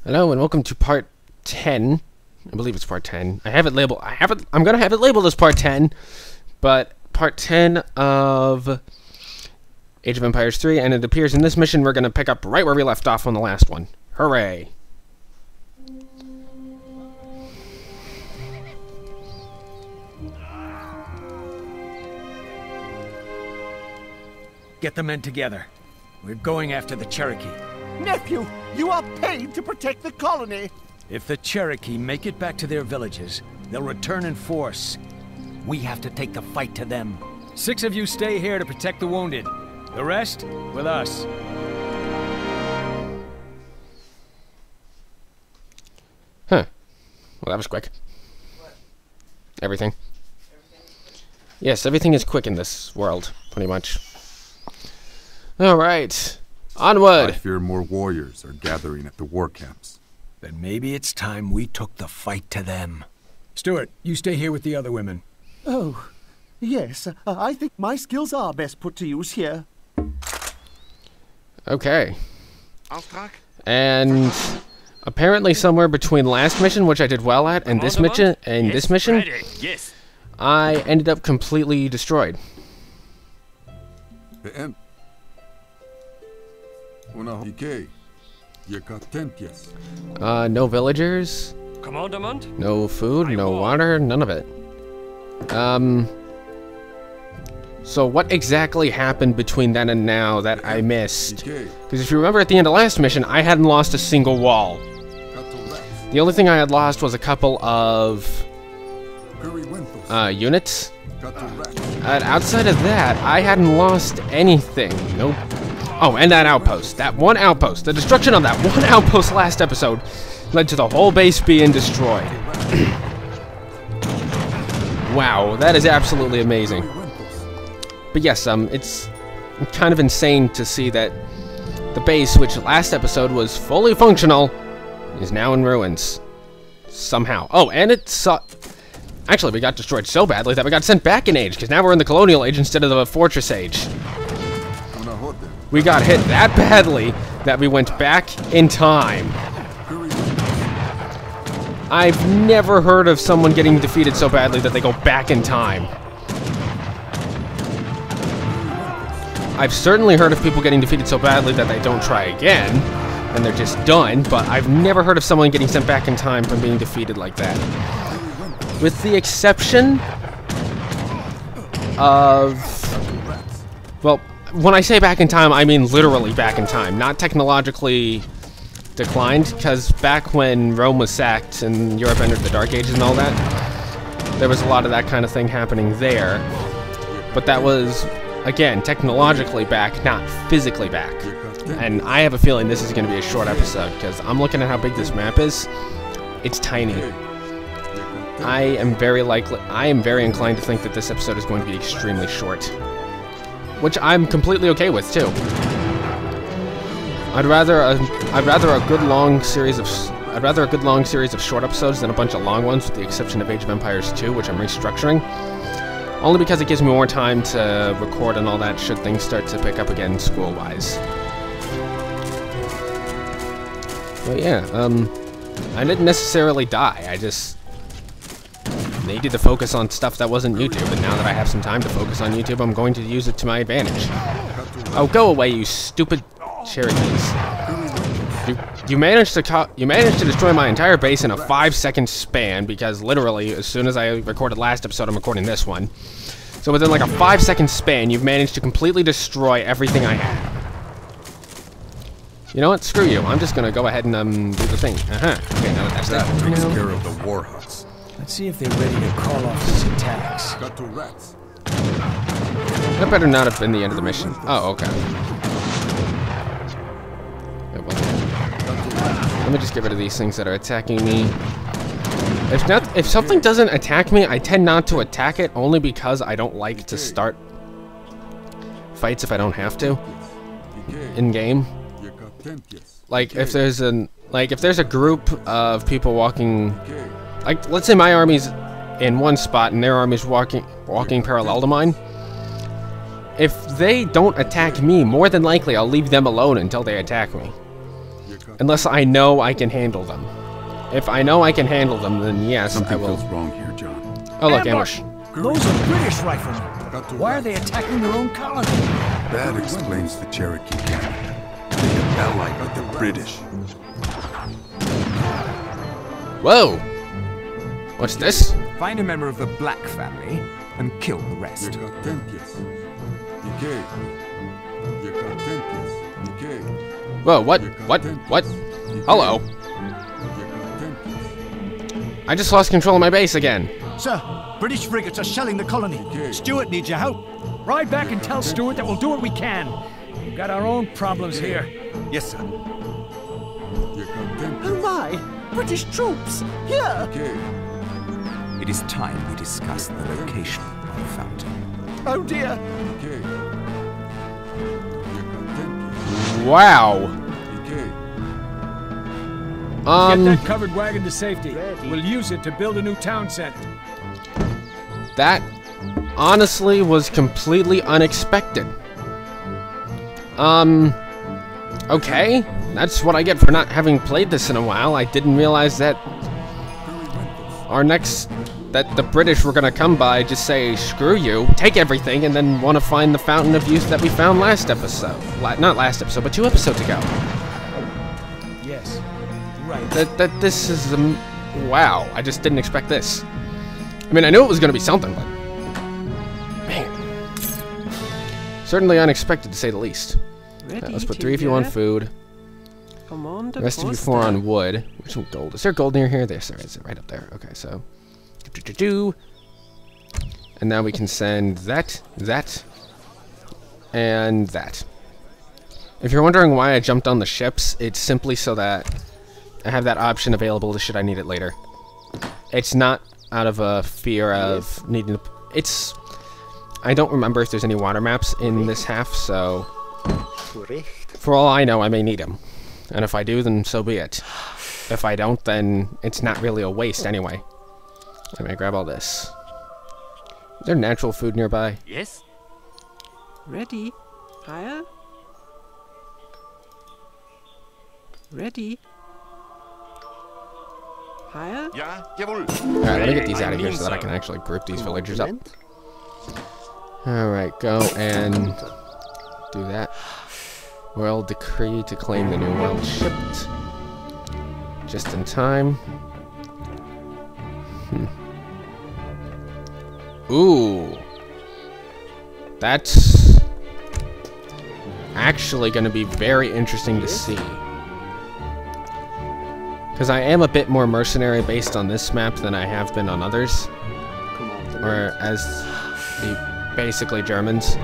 Hello and welcome to part 10. I believe it's part 10. I have it labeled. I'm gonna have it labeled as part 10, but part 10 of Age of Empires 3, and it appears in this mission we're gonna pick up right where we left off on the last one. Hooray! Get the men together. We're going after the Cherokee. Nephew, you are paid to protect the colony. If the Cherokee make it back to their villages, they'll return in force. We have to take the fight to them. 6 of you stay here to protect the wounded. The rest, with us. Huh. Well, that was quick. Everything. Yes, everything is quick in this world, pretty much. Alright. Onward! I fear more warriors are gathering at the war camps. Then maybe it's time we took the fight to them. Stuart, you stay here with the other women. Oh, yes. I think my skills are best put to use here. Okay. And apparently somewhere between last mission, which I did well at, and this mission, Yes. I ended up completely destroyed. No villagers, Commandment? no food, no water, none of it. So what exactly happened between then and now that I missed? Because if you remember at the end of last mission, I hadn't lost a single wall. The only thing I had lost was a couple of units. And outside of that, I hadn't lost anything. Nope. Oh, and that outpost. That one outpost. The destruction of that one outpost last episode led to the whole base being destroyed. Wow, that is absolutely amazing. But yes, it's kind of insane to see that the base, which last episode was fully functional, is now in ruins. Somehow. Oh, and actually, we got destroyed so badly that we got sent back in age, because now we're in the colonial age instead of the fortress age. We got hit that badly that we went back in time. I've never heard of someone getting defeated so badly that they go back in time. I've certainly heard of people getting defeated so badly that they don't try again, and they're just done, but I've never heard of someone getting sent back in time from being defeated like that. With the exception of... well, when I say back in time, I mean literally back in time, not technologically declined, because back when Rome was sacked and Europe entered the Dark Ages and all that, there was a lot of that kind of thing happening there. But that was, again, technologically back, not physically back. And I have a feeling this is going to be a short episode, because I'm looking at how big this map is. It's tiny. I am very inclined to think that this episode is going to be extremely short. Which I'm completely okay with too. I'd rather a good long series of short episodes than a bunch of long ones, with the exception of Age of Empires 2, which I'm restructuring. Only because it gives me more time to record and all that should things start to pick up again school-wise. But yeah, I didn't necessarily die. I just needed to focus on stuff that wasn't YouTube, and now that I have some time to focus on YouTube, I'm going to use it to my advantage. Oh, go away, you stupid Cherokees. You managed to destroy my entire base in a 5-second span, because literally, as soon as I recorded last episode, I'm recording this one. So within like a 5-second span, you've managed to completely destroy everything I had. You know what? Screw you. I'm just gonna go ahead and do the thing. Okay, now that's That takes care of the war huts. Let's see if they're ready to call off these attacks. That better not have been the end of the mission. Oh, okay. Let me just get rid of these things that are attacking me. If something doesn't attack me, I tend not to attack it, only because I don't like to start fights if I don't have to in game. Like if there's a group of people walking, like let's say my army's in one spot and their army's walking parallel to mine. If they don't attack me, more than likely I'll leave them alone until they attack me. Unless I know I can handle them. If I know I can handle them, then yes, I Something will. feels wrong here, John. Oh, look, ambush. Those are British riflemen. Why are they attacking their own colony? That explains the Cherokee cannon. They are allied with the British. Whoa! What's this? Find a member of the Black family and kill the rest. Whoa, what? What? Hello. I just lost control of my base again. Sir, British frigates are shelling the colony. Stuart needs your help. Ride back and tell Stuart that we'll do what we can. We've got our own problems here. Yes, sir. Oh my! British troops! Here! It is time we discuss the location of the fountain. Oh dear! Wow. Get that covered wagon to safety. We'll use it to build a new town center. That honestly was completely unexpected. Okay. That's what I get for not having played this in a while. I didn't realize that that the British were gonna come by, just say, screw you, take everything, and then want to find the Fountain of Youth that we found last episode. Not last episode, but 2 episodes ago. Yes. Right. That this is, wow, I just didn't expect this. I mean, I knew it was gonna be something, but, man. Certainly unexpected, to say the least. Let's put 3 of you on food. The rest of you 4 on wood. Which one gold? Is there gold near here? There is, right up there. Okay, so. And now we can send that, and that. If you're wondering why I jumped on the ships, it's simply so that I have that option available should I need it later. It's not out of a fear of needing to... It's... I don't remember if there's any water maps in this half, so... For all I know, I may need them. And if I do, then so be it. If I don't, then it's not really a waste anyway. Let me grab all this. Is there natural food nearby? Yes. Ready? Higher? Ready? Higher? Ja, jawohl. Alright, let me get these out of here so that I can actually group these villagers up. Alright, go and do that. World decree to claim the new world shipped. Just in time. Ooh. That's actually going to be very interesting to see. Because I am a bit more mercenary based on this map than I have been on others. Or as the basically Germans.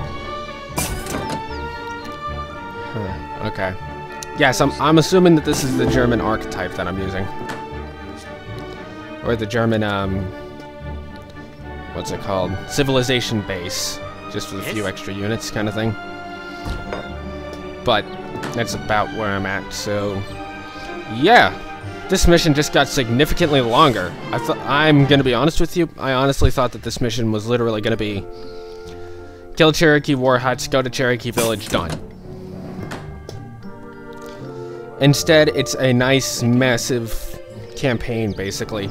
Okay. Yes, I'm assuming that this is the German archetype that I'm using. Or the German, what's it called? Civilization base. Just with a few extra units kind of thing. But that's about where I'm at, so... Yeah! This mission just got significantly longer. I'm gonna be honest with you, I honestly thought that this mission was literally gonna be... Kill Cherokee war huts, go to Cherokee village, done. Instead, it's a nice, massive campaign, basically.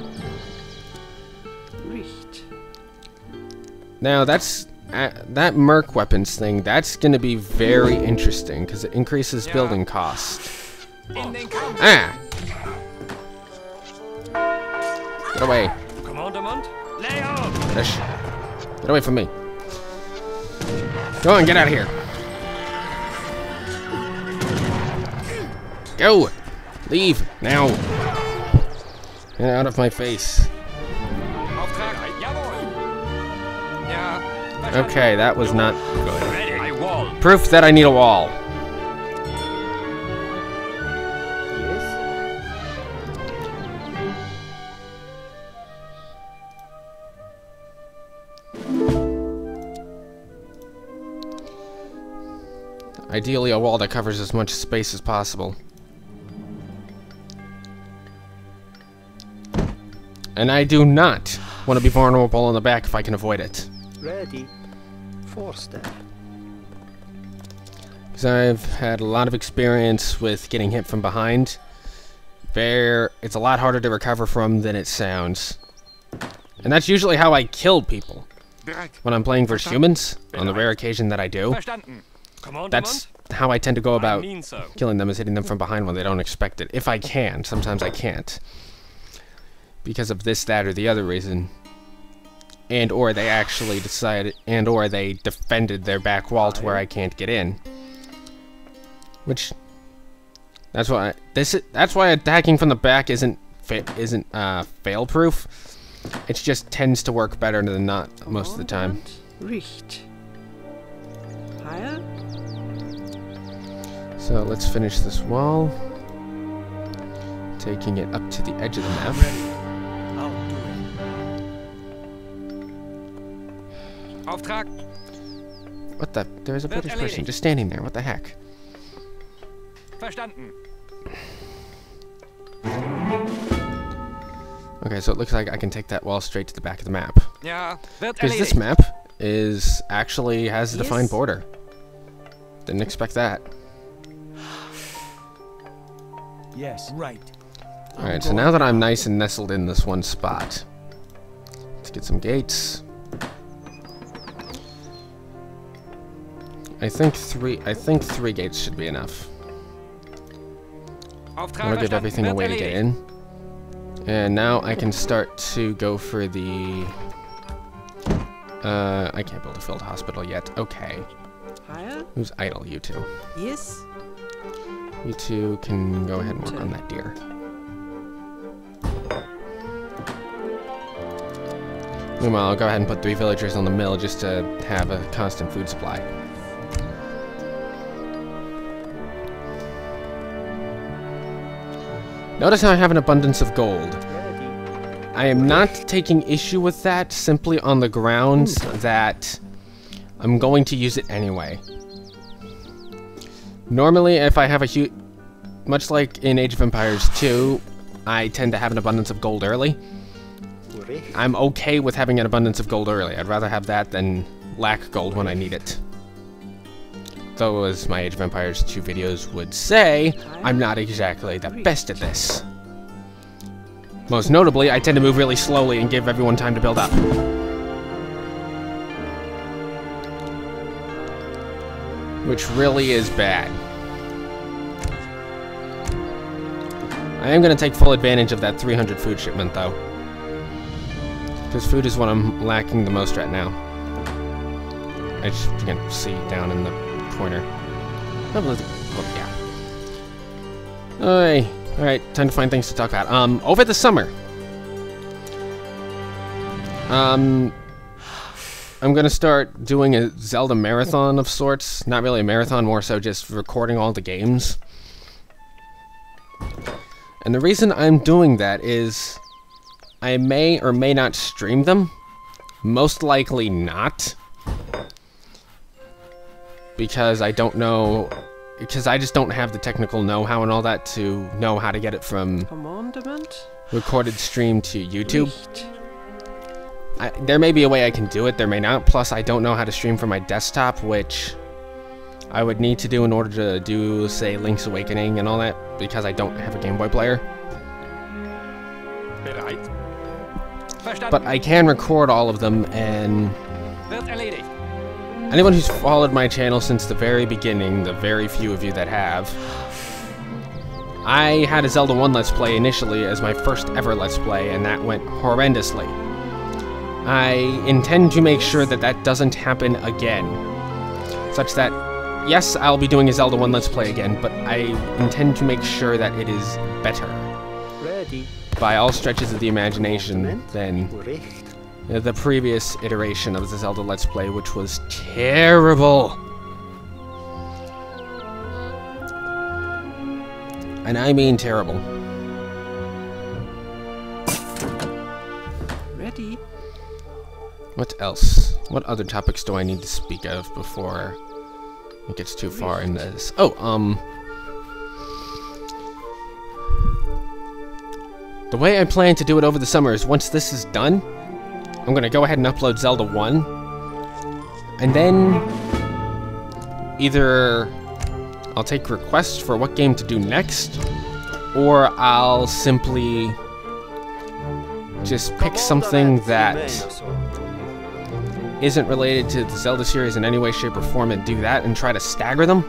Now, that's... that Merc weapons thing, that's gonna be very interesting, because it increases building cost. Ah! Get away. Commandement, lay out. Fish. Get away from me. Go on, get out of here. Go! Leave, now. Get out of my face. Okay, that was not good. Proof that I need a wall. Ideally, a wall that covers as much space as possible. And I do not want to be vulnerable in the back if I can avoid it. Ready. 4-step. Because I've had a lot of experience with getting hit from behind. it's a lot harder to recover from than it sounds. And that's usually how I kill people. When I'm playing versus humans, on the rare occasion that I do. That's how I tend to go about killing them, is hitting them from behind when they don't expect it. If I can. Sometimes I can't. Because of this, that, or the other reason. And or they actually decided, and or they defended their back wall to where I can't get in. Which, that's why attacking from the back isn't fail-proof. It just tends to work better than not most of the time. Richt. Higher. So let's finish this wall. Taking it up to the edge of the map. I'll do it. Auftrag. What the? There's a British person just standing there. What the heck? Verstanden. Okay, so it looks like I can take that wall straight to the back of the map. Ja, wird Because this erledigt. map actually has a defined Yes. border. Didn't expect that. Yes, right. Alright, so now that I'm nice and nestled in this one spot, let's get some gates. I think three gates should be enough. Auftrag That'll give verstanden. everything a Wird way to get erledigt. in. And now I can start to go for the... I can't build a field hospital yet. Okay. Higher. Who's idle? You two. Yes. You two can go ahead and work on that deer. Meanwhile, I'll go ahead and put 3 villagers on the mill just to have a constant food supply. Notice how I have an abundance of gold. I am not taking issue with that simply on the grounds that I'm going to use it anyway. Normally, if I have a huge... Much like in Age of Empires 2, I tend to have an abundance of gold early. I'm okay with having an abundance of gold early. I'd rather have that than lack gold when I need it. Though, as my Age of Empires 2 videos would say, I'm not exactly the best at this. Most notably, I tend to move really slowly and give everyone time to build up. Which really is bad. I am going to take full advantage of that 300 food shipment, though. Because food is what I'm lacking the most right now. I just can't see down in the corner. Oh, yeah. Alright, time to find things to talk about. Over the summer, I'm gonna start doing a Zelda marathon of sorts. Not really a marathon, more so just recording all the games. And the reason I'm doing that is I may or may not stream them. Most likely not. Because I don't know... Because I just don't have the technical know-how and all that to know how to get it from Commandment. recorded stream to YouTube. Richt. There may be a way I can do it, there may not. Plus, I don't know how to stream from my desktop, which I would need to do in order to do, say, Link's Awakening and all that, because I don't have a Game Boy player. Bereit. Verstanden. But I can record all of them, and Wird erledigt. anyone who's followed my channel since the very beginning, the very few of you that have, I had a Zelda 1 Let's Play initially as my first ever Let's Play, and that went horrendously. I intend to make sure that that doesn't happen again. Such that, yes, I'll be doing a Zelda 1 Let's Play again, but I intend to make sure that it is better, Ready. by all stretches of the imagination, than Richt. the previous iteration of the Zelda Let's Play, which was terrible. And I mean terrible. Ready. What else? What other topics do I need to speak of before it gets too far in this? Oh, the way I plan to do it over the summer is once this is done, I'm gonna go ahead and upload Zelda 1, and then either I'll take requests for what game to do next, or I'll simply just pick something that isn't related to the Zelda series in any way, shape, or form and do that and try to stagger them.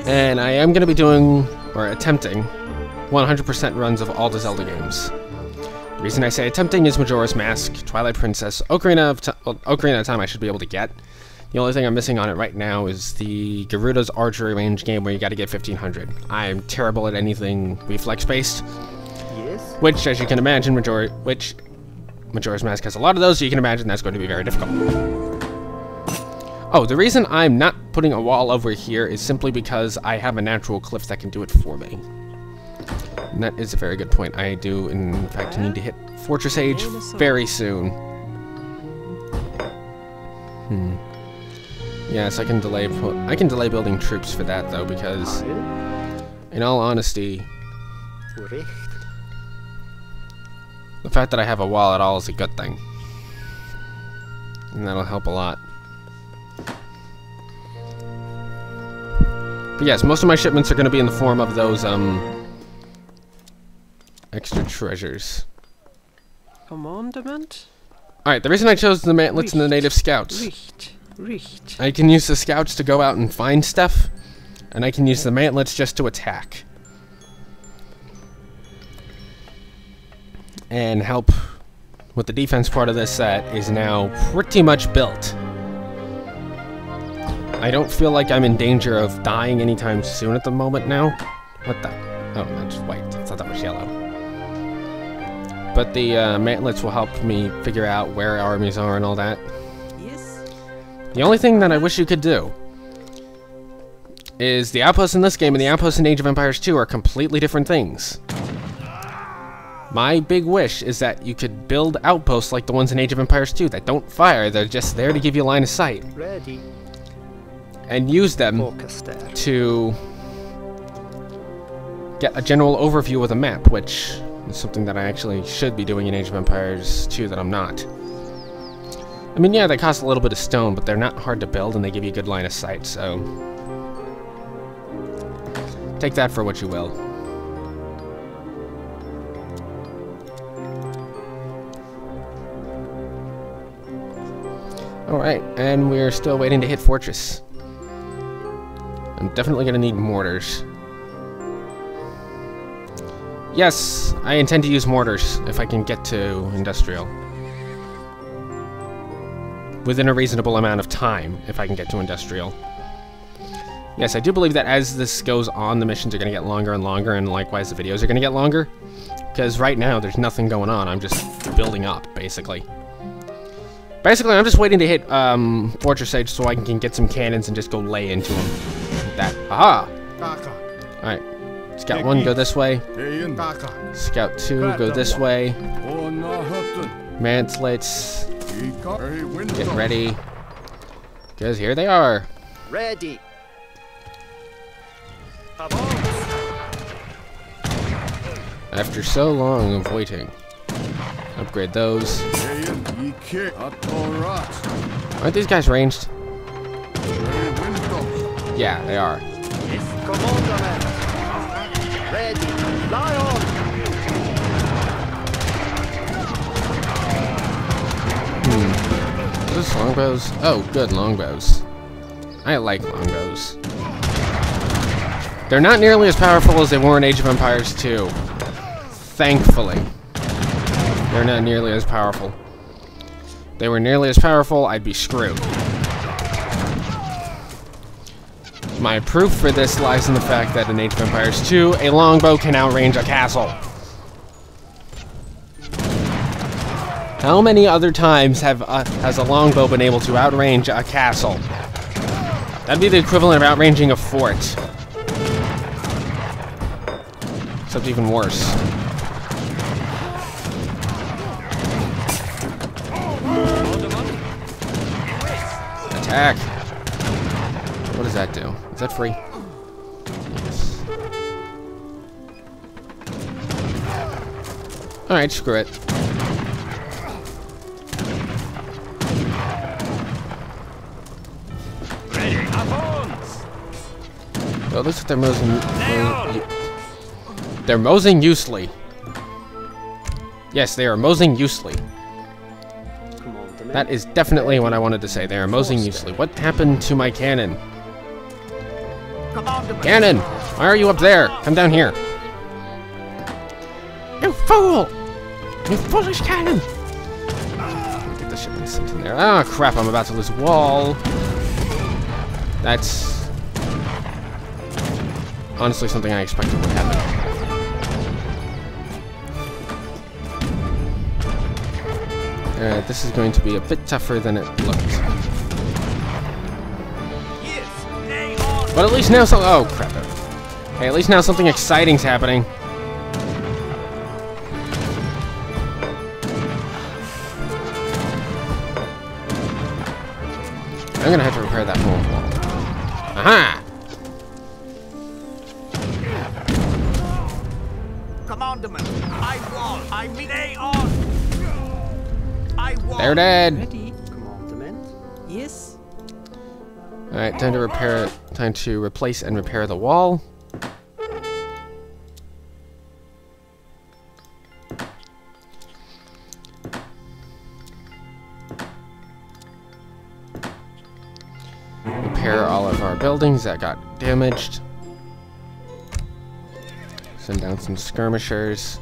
And I am going to be doing, or attempting, 100% runs of all the Zelda games. The reason I say attempting is Majora's Mask, Twilight Princess, Ocarina of Time I should be able to get. The only thing I'm missing on it right now is the Garuda's Archery Range game where you gotta get 1500. I'm terrible at anything reflex-based. Yes. Which, as you can imagine, Majora's Mask has a lot of those, so you can imagine that's going to be very difficult. Oh, the reason I'm not putting a wall over here is simply because I have a natural cliff that can do it for me. And that is a very good point. I do, in fact, need to hit Fortress Age very soon. Yes, I can delay building troops for that, though, because, in all honesty, the fact that I have a wall at all is a good thing. And that'll help a lot. But yes, most of my shipments are going to be in the form of those, extra treasures. Commandment? Alright, the reason I chose the mantlets and the native scouts. I can use the scouts to go out and find stuff, and I can use the mantlets just to attack. And help with the defense part of this set is now pretty much built. I don't feel like I'm in danger of dying anytime soon at the moment now. What the? Oh, that's white. I thought that was yellow. But the mantlets will help me figure out where armies are and all that. Yes. The only thing that I wish you could do is the outposts in this game and the outposts in Age of Empires 2 are completely different things. My big wish is that you could build outposts like the ones in Age of Empires 2 that don't fire, they're just there to give you line of sight. Ready. And use them to get a general overview of the map, which is something that I actually should be doing in Age of Empires 2 that I'm not. I mean, yeah, they cost a little bit of stone, but they're not hard to build and they give you a good line of sight, so take that for what you will. Alright, and we're still waiting to hit Fortress. I'm definitely going to need mortars. Yes, I intend to use mortars if I can get to Industrial. Within a reasonable amount of time, if I can get to Industrial. Yes, I do believe that as this goes on, the missions are going to get longer and longer, and likewise the videos are going to get longer. Because right now, there's nothing going on. I'm just building up, basically. Basically, I'm just waiting to hit Fortress Age so I can get some cannons and just go lay into them. That. Aha! Alright. Scout 1, go this way. Scout 2, go this way. Mantlets. Get ready. Because here they are. Ready. After so long of waiting. Upgrade those. Aren't these guys ranged? Yeah, they are. Commandment. Ready. Fly on. Are those longbows? Oh, good, longbows. I like longbows. They're not nearly as powerful as they were in Age of Empires 2. Thankfully. They're not nearly as powerful. If they were nearly as powerful, I'd be screwed. My proof for this lies in the fact that in Age of Empires 2, a longbow can outrange a castle. How many other times has a longbow been able to outrange a castle? That'd be the equivalent of outranging a fort. Except even worse. Attack! What does that do? Is that free? Yes. Alright, screw it. So it looks like they're they're mosing Usely. Yes, they are mosing Usely. That is definitely what I wanted to say. They are mosing Usely. What happened to my cannon? Cannon! Why are you up there? Come down here. You fool! You foolish cannon! Get the shipment sent in there. Ah, crap, I'm about to lose a wall. That's honestly something I expected would happen. This is going to be a bit tougher than it looked. But at least now oh crap. Hey, at least now something exciting's happening. I'm gonna have to repair that whole wall. Aha! Commandment, I mean, lay on. They're dead. Ready. Commandment. Yes. All right, time to repair it. Time to replace and repair the wall. Repair all of our buildings that got damaged. Send down some skirmishers.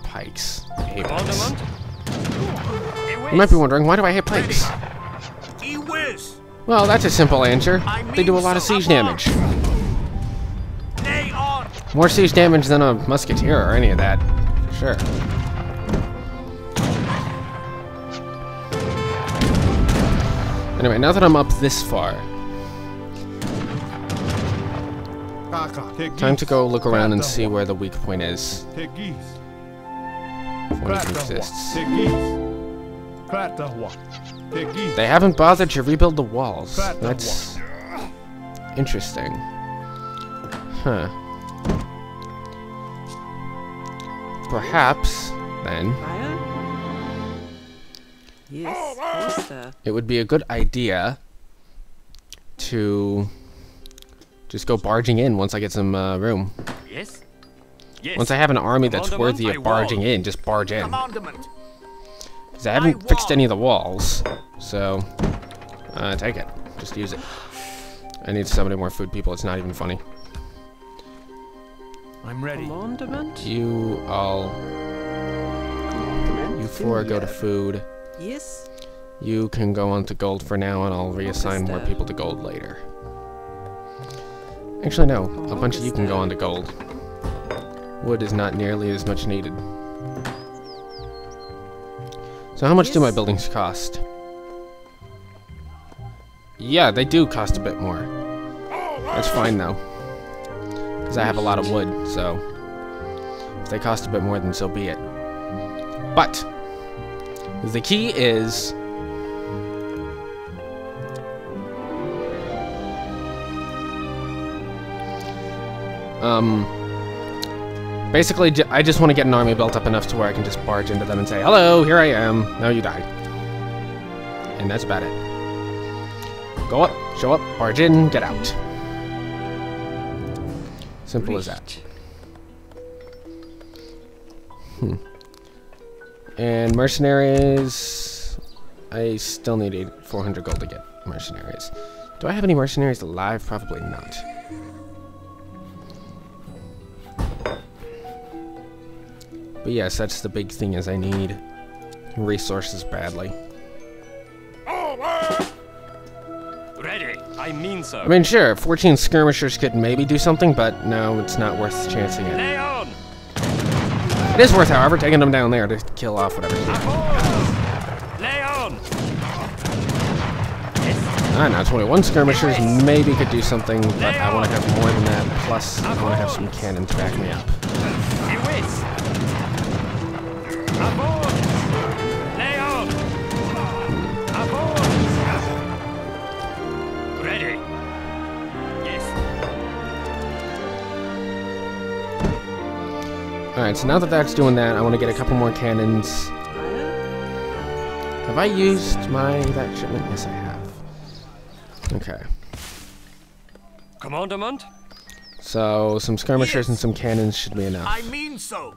Pikes. I hate pikes. You might be wondering, why do I hate pikes? Well, that's a simple answer. They do a lot of siege damage. More siege damage than a musketeer or any of that, for sure. Anyway, now that I'm up this far, time to go look around and see where the weak point is. When it exists. They haven't bothered to rebuild the walls. That's interesting. Huh. Perhaps, then, it would be a good idea to just go barging in once I get some room. Yes. Once I have an army that's worthy of barging in, just barge in. Because I haven't fixed any of the walls, so take it. Just use it. I need so many more food people, it's not even funny. I'm ready. You all... You four go to food. Yes. You can go on to gold for now, and I'll reassign more people to gold later. Actually, no. A bunch of you can go on to gold. Wood is not nearly as much needed. So how much do my buildings cost? Yeah, they do cost a bit more. That's fine, though. Because I have a lot of wood, so... If they cost a bit more, then so be it. But... the key is... basically, I just want to get an army built up enough to where I can just barge into them and say, hello, here I am. Now you die. And that's about it. Go up, show up, barge in, get out. Simple as that. And mercenaries... I still need 400 gold to get mercenaries. Do I have any mercenaries alive? Probably not. But yes, that's the big thing, is I need resources badly. Ready. I mean so. I mean, sure, 14 skirmishers could maybe do something, but no, it's not worth chancing it. Lay on. It is worth, however, taking them down there to kill off whatever. Lay on. I don't know, 21 skirmishers maybe could do something, but I want to have more than that. Plus, I want to have some cannon to back me up. Aboard! Lay on! Aboard! Ready! Yes. Alright, so now that that's doing that, I want to get a couple more cannons. Have I used that shipment? Yes, I have. Okay. Commandment? So some skirmishers and some cannons should be enough. I mean so.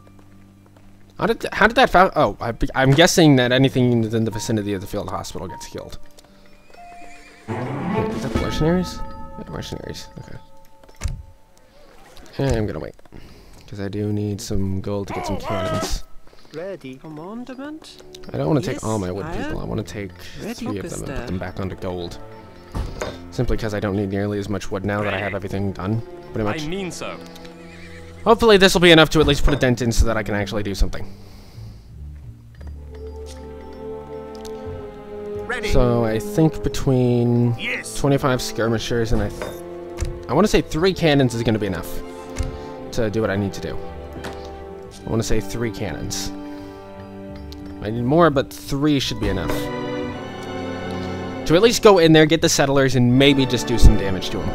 How did that found? Oh, I'm guessing that anything in the vicinity of the field hospital gets killed. Wait, is that mercenaries? Yeah, mercenaries. Okay. And I'm gonna wait because I do need some gold to get some cannons. Ready. Commandment? I don't want to Yes, take all my wood sire. people. I want to take Ready, 3 of them and Augusta. put them back onto gold. Simply because I don't need nearly as much wood now that I have everything done, pretty much. I mean so. Hopefully this will be enough to at least put a dent in so that I can actually do something. Ready. So I think between Yes. 25 skirmishers and I want to say 3 cannons is going to be enough to do what I need to do. I want to say 3 cannons. I need more, but 3 should be enough. To at least go in there, get the settlers, and maybe just do some damage to them.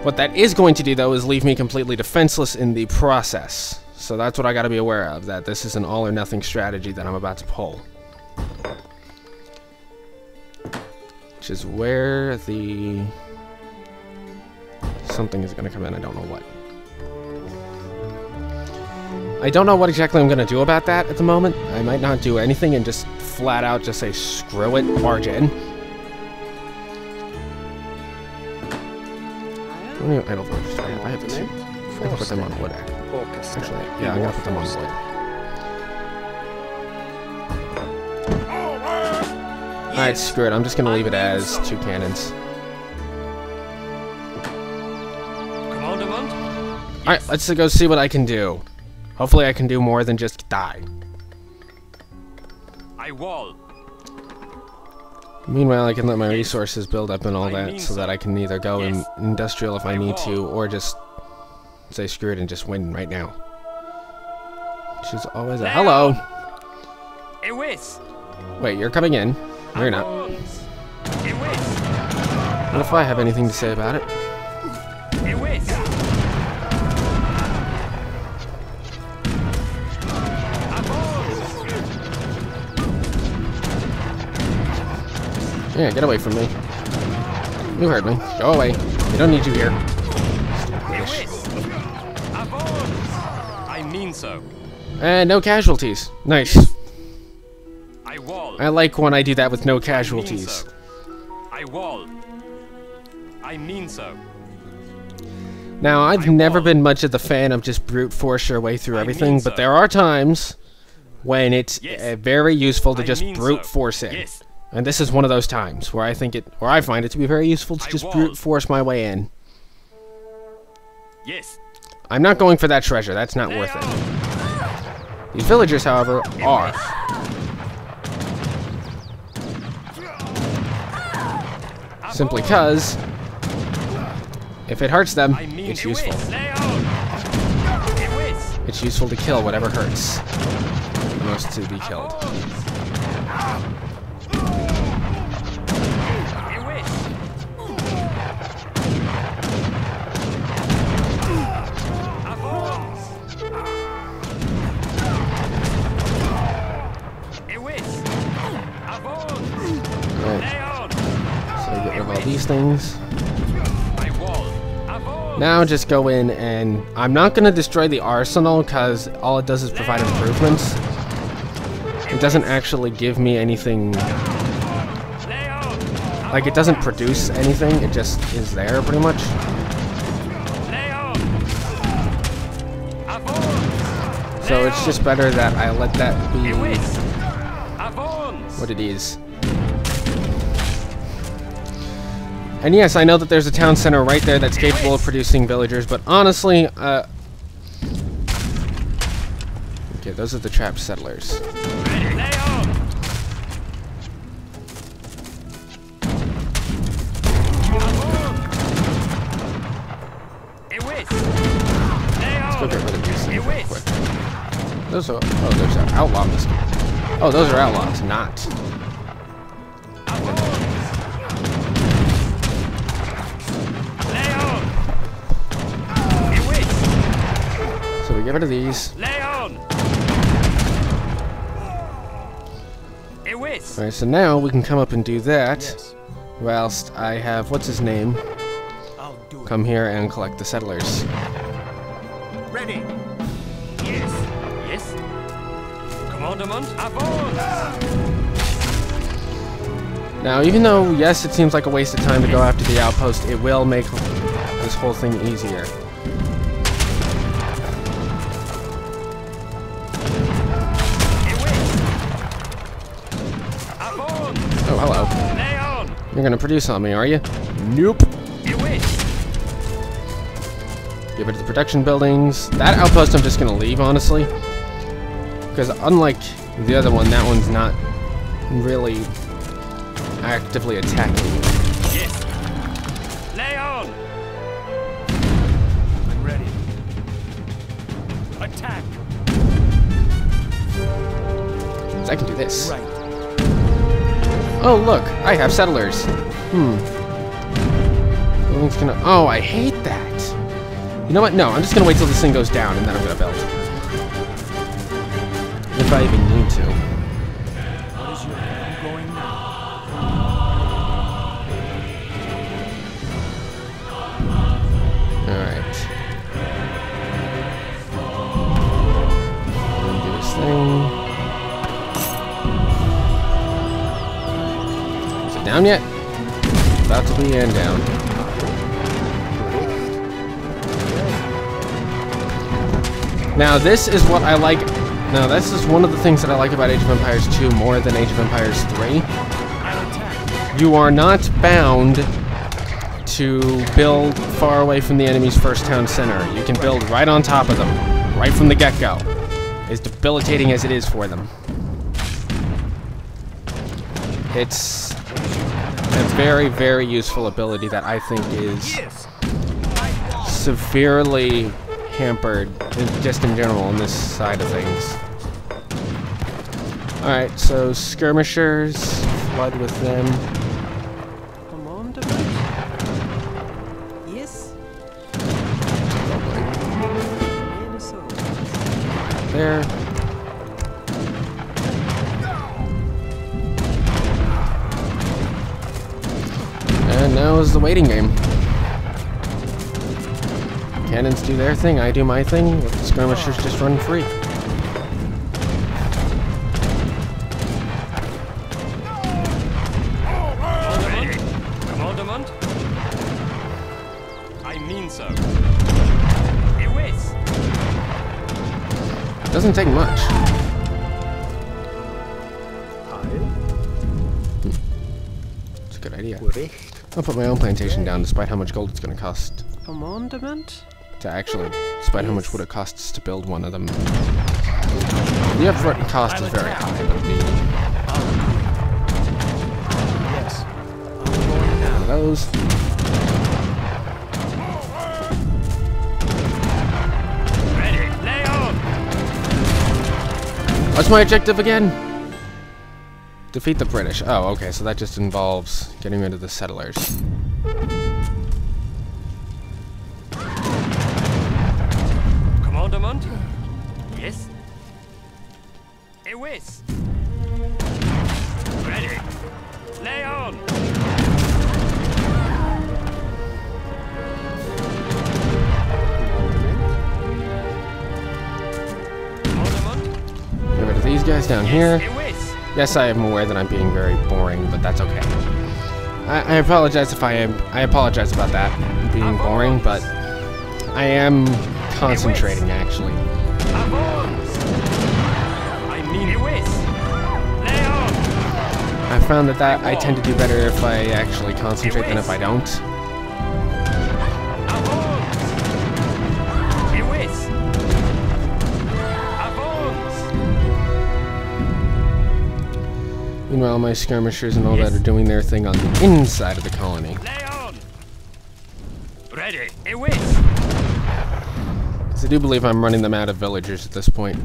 What that is going to do, though, is leave me completely defenseless in the process. So that's what I got to be aware of, that this is an all-or-nothing strategy that I'm about to pull. Which is where the... something is going to come in, I don't know what. I don't know what exactly I'm going to do about that at the moment. I might not do anything and just flat out just say, screw it, barge in. How many idle villagers do I have? I have 2. I can put them on wood. Actually, yeah, I'm going to put them on wood. Alright, screw it. I'm just going to leave it as 2 cannons. Commandment? Alright, let's go see what I can do. Hopefully I can do more than just die. I wall. Meanwhile, I can let my resources build up and all I that mean so that so. I can either go Yes. industrial if I I need to, will. or just say screw it and just win right now. Which is always a Now. hello. Ewis. Wait, you're coming in. No, you're not. Avance. Ewis. What if I have anything to say about it? Ewis. Yeah, get away from me. You heard me. Go away. We don't need you here. Ewis. Avance. I mean so. And no casualties. Nice. I wall. I like when I do that with no I mean casualties. so. I wall. I mean so. Now, I've I never won't. been much of the fan of just brute force your way through I everything, mean but so. there are times when it's Yes. very useful to I just mean brute so. force it. Yes. And this is one of those times where I find it to be very useful to I just won't. brute force my way in. Yes. I'm not going for that treasure. That's not worth it. These villagers, however, are. Simply because if it hurts them, I mean it's useful. Ewis. Lay on. Ewis. It's useful to kill whatever hurts the most to be killed. Ewis. Avance. Ewis. Avance. Right. Lay on. So get rid of all these things. I wall. Avance. Now just go in and I'm not going to destroy the arsenal because all it does is provide improvements. It doesn't actually give me anything, Lay on. like it doesn't produce anything, it just is there pretty much. Lay on. Avance. So it's just better that I let that be Ewis. Avance. what it is. And yes, I know that there's a town center right there that's capable of producing villagers, but honestly, okay, those are the trapped settlers. Ready. Lay on. Ewis. Lay on. Go get rid of these things real Ewis. quick. Those are, oh, those are outlaws. Oh, those are outlaws, not. Lay on. Ewis. So we get rid of these. Lay on. Alright, so now we can come up and do that. Whilst I have, what's his name, come here and collect the settlers. Ready. Yes. Yes. Commandement, aboard! Now, even though, yes, it seems like a waste of time to go after the outpost, it will make this whole thing easier. Oh, hello. You're gonna produce on me, are you? Nope. Get rid of the production buildings. That outpost I'm just gonna leave, honestly. Because unlike the other one, that one's not really actively attacking. Yes. Lay on. I'm ready. Attack. So I can do this. Right. Oh, look, I have settlers. Building's gonna. Oh, I hate that. You know what? No, I'm just gonna wait till this thing goes down and then I'm gonna build. If I even need to. What is your plan going now? Alright. Do this thing. Is it down yet? About to be and down. Now this is what I like. Now this is one of the things that I like about Age of Empires 2 more than Age of Empires 3. You are not bound to build far away from the enemy's first town center. You can build right on top of them, right from the get-go. As debilitating as it is for them. It's a very, very useful ability that I think is severely hampered just in general on this side of things. Alright, so skirmishers, flood with them. Yes. There. And now is the waiting game. Cannons do their thing, I do my thing, let the skirmishers just run free. Commandment? I mean so. Doesn't take much. It's a good idea. I'll put my own plantation down despite how much gold it's going to cost. Commandment? To actually, despite how much would it costs to build one of them. The upfront cost is very high, but the... Yes. One of those. Ready. Lay on. What's my objective again? Defeat the British. Oh, okay, so that just involves getting rid of the settlers. Commandment? Yes. Yes. Ready. Lay on. Commandment? Get rid of these guys down here. Yes. Yes, I am aware that I'm being very boring, but that's okay. I apologize if I am. I apologize about that being boring, but I am concentrating actually. I mean it. Lay on. I found that I tend to do better if I actually concentrate than if I don't. Meanwhile, my skirmishers and all that are doing their thing on the inside of the colony. Lay on. Ready. Because I do believe I'm running them out of villagers at this point.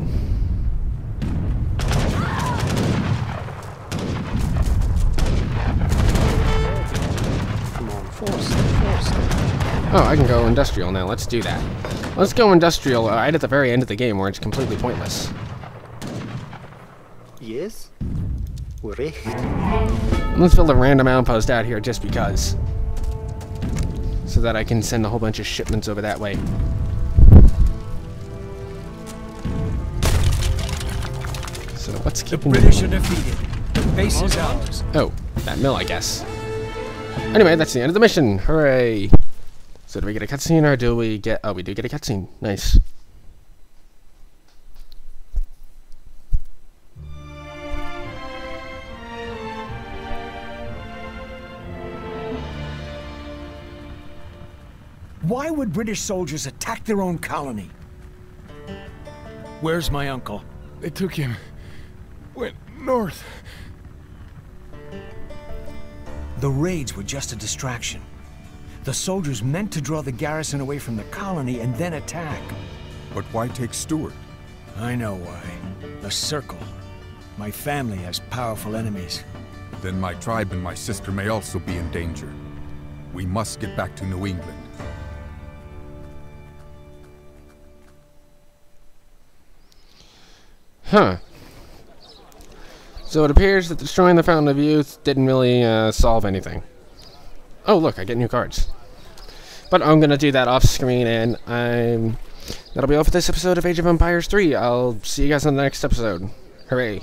Come on, force. Oh, I can go industrial now. Let's do that. Let's go industrial right at the very end of the game where it's completely pointless. Yes. Recht. Let's build a random outpost out here just because. So that I can send a whole bunch of shipments over that way. So let's keep... The British are defeated. The base is ours. Oh, that mill, I guess. Anyway, that's the end of the mission. Hooray! So do we get a cutscene or do we get... Oh, we do get a cutscene. Nice. Why would British soldiers attack their own colony? Where's my uncle? They took him. Went north. The raids were just a distraction. The soldiers meant to draw the garrison away from the colony and then attack. But why take Stuart? I know why. The Circle. My family has powerful enemies. Then my tribe and my sister may also be in danger. We must get back to New England. Huh. So it appears that destroying the Fountain of Youth didn't really solve anything. Oh, look, I get new cards. But I'm going to do that off screen, and that'll be all for this episode of Age of Empires 3. I'll see you guys on the next episode. Hooray.